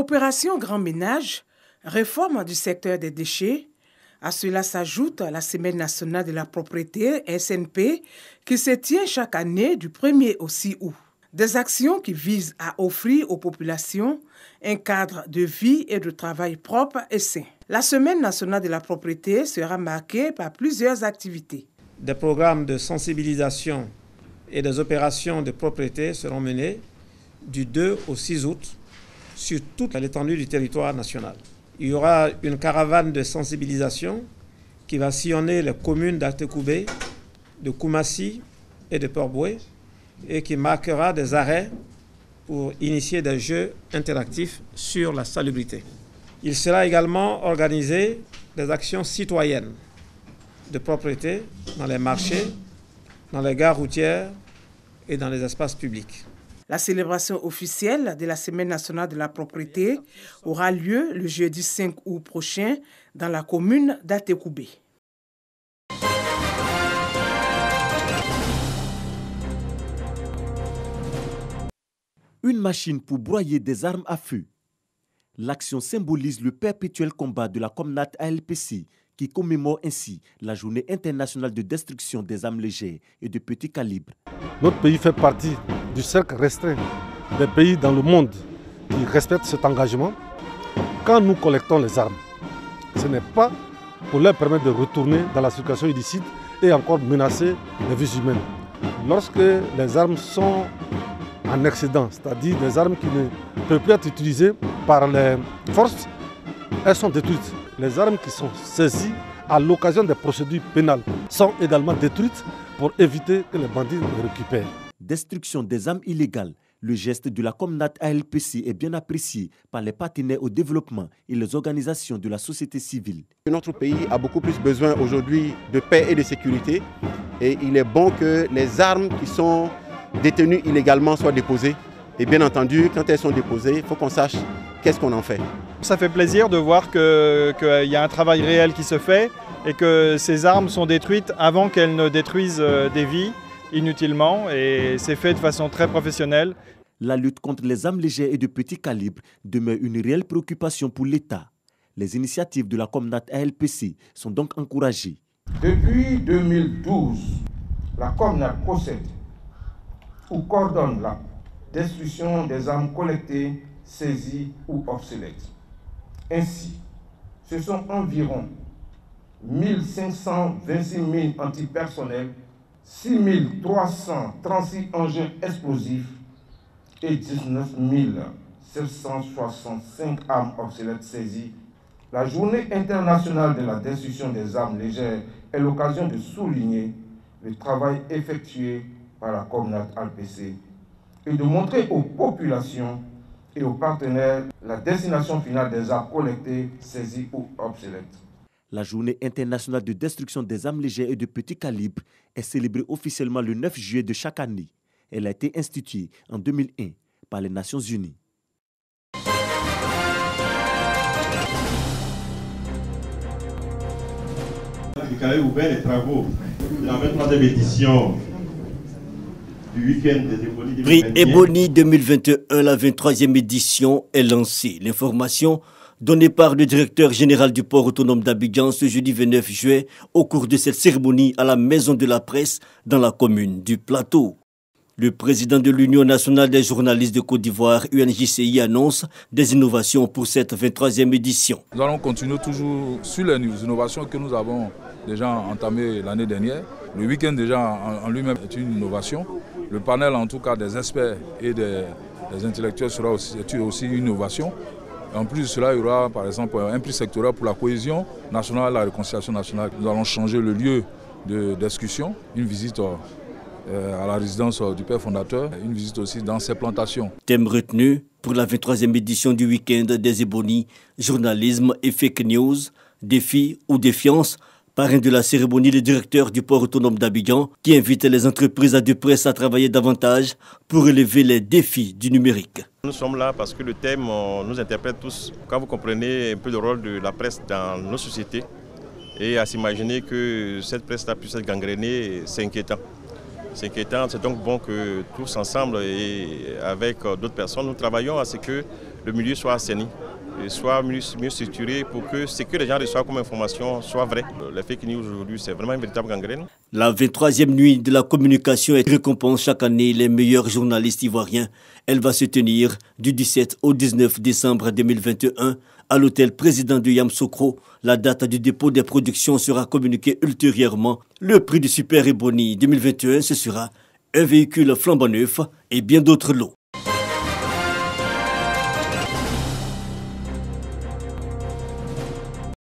Opération Grand Ménage, réforme du secteur des déchets. À cela s'ajoute la Semaine nationale de la propriété, SNP, qui se tient chaque année du 1er au 6 août. Des actions qui visent à offrir aux populations un cadre de vie et de travail propre et sain. La Semaine nationale de la propriété sera marquée par plusieurs activités. Des programmes de sensibilisation et des opérations de propriété seront menés du 2 au 6 août sur toute l'étendue du territoire national. Il y aura une caravane de sensibilisation qui va sillonner les communes d'Altekoubé, de Koumassi et de Port-Boué et qui marquera des arrêts pour initier des jeux interactifs sur la salubrité. Il sera également organisé des actions citoyennes de propriété dans les marchés, dans les gares routières et dans les espaces publics. La célébration officielle de la Semaine nationale de la propriété aura lieu le jeudi 5 août prochain dans la commune d'Altekoubé. Une machine pour broyer des armes à feu. L'action symbolise le perpétuel combat de la Comnat ALPC qui commémore ainsi la Journée internationale de destruction des armes légères et de petit calibre. Notre pays fait partie du cercle restreint des pays dans le monde qui respectent cet engagement. Quand nous collectons les armes, ce n'est pas pour leur permettre de retourner dans la circulation illicite et encore menacer les vies humaines. Lorsque les armes sont en excédent, c'est-à-dire des armes qui ne peuvent plus être utilisées par les forces, elles sont détruites. Les armes qui sont saisies à l'occasion des procédures pénales sont également détruites pour éviter que les bandits les récupèrent. Destruction des armes illégales. Le geste de la Comnat ALPC est bien apprécié par les partenaires au développement et les organisations de la société civile. Notre pays a beaucoup plus besoin aujourd'hui de paix et de sécurité et il est bon que les armes qui sont détenues illégalement soient déposées. Et bien entendu, quand elles sont déposées, il faut qu'on sache qu'est-ce qu'on en fait. Ça fait plaisir de voir qu'il y a un travail réel qui se fait et que ces armes sont détruites avant qu'elles ne détruisent des vies inutilement et c'est fait de façon très professionnelle. La lutte contre les armes légères et de petit calibre demeure une réelle préoccupation pour l'État. Les initiatives de la Comnat ALPC sont donc encouragées. Depuis 2012, la Comnat procède ou coordonne la destruction des armes collectées, saisies ou obsolètes. Ainsi, ce sont environ 1526 000 antipersonnels, 6 336 engins explosifs et 19 765 armes obsolètes saisies. La Journée internationale de la destruction des armes légères est l'occasion de souligner le travail effectué par la Comnat ALPC et de montrer aux populations et aux partenaires la destination finale des armes collectées, saisies ou obsolètes. La Journée internationale de destruction des armes légères et de petit calibre est célébrée officiellement le 9 juillet de chaque année. Elle a été instituée en 2001 par les Nations Unies. Vous avez ouvert les travaux de la 23e édition du week-end des Ebony. Prix Ebony 2021, la 23e édition est lancée. L'information donnée par le directeur général du port autonome d'Abidjan ce jeudi 29 juin au cours de cette cérémonie à la Maison de la Presse dans la commune du Plateau. Le président de l'Union nationale des journalistes de Côte d'Ivoire, UNJCI, annonce des innovations pour cette 23e édition. Nous allons continuer toujours sur les innovations que nous avons déjà entamées l'année dernière. Le week-end déjà en lui-même est une innovation. Le panel en tout cas des experts et des intellectuels sera aussi une innovation. En plus de cela, il y aura par exemple un prix sectoriel pour la cohésion nationale et la réconciliation nationale. Nous allons changer le lieu de discussion, une visite à la résidence du père fondateur, une visite aussi dans ses plantations. Thème retenu pour la 23e édition du week-end des Ebony, journalisme et fake news, défis ou défiance. Parrain de la cérémonie, le directeur du port autonome d'Abidjan, qui invite les entreprises de presse à travailler davantage pour relever les défis du numérique. Nous sommes là parce que le thème nous interpelle tous. Quand vous comprenez un peu le rôle de la presse dans nos sociétés et à s'imaginer que cette presse-là puisse être gangrénée, c'est inquiétant. C'est inquiétant, c'est donc bon que tous ensemble et avec d'autres personnes, nous travaillons à ce que le milieu soit assaini, soit mieux structuré pour que ce que les gens reçoivent comme information soit vrai. Les fake news aujourd'hui, c'est vraiment une véritable gangrène. La 23e nuit de la communication récompense chaque année les meilleurs journalistes ivoiriens. Elle va se tenir du 17 au 19 décembre 2021 à l'hôtel président de Yamoussoukro. La date du dépôt des productions sera communiquée ultérieurement. Le prix du Super Ebony 2021, ce sera un véhicule flambant neuf et bien d'autres lots.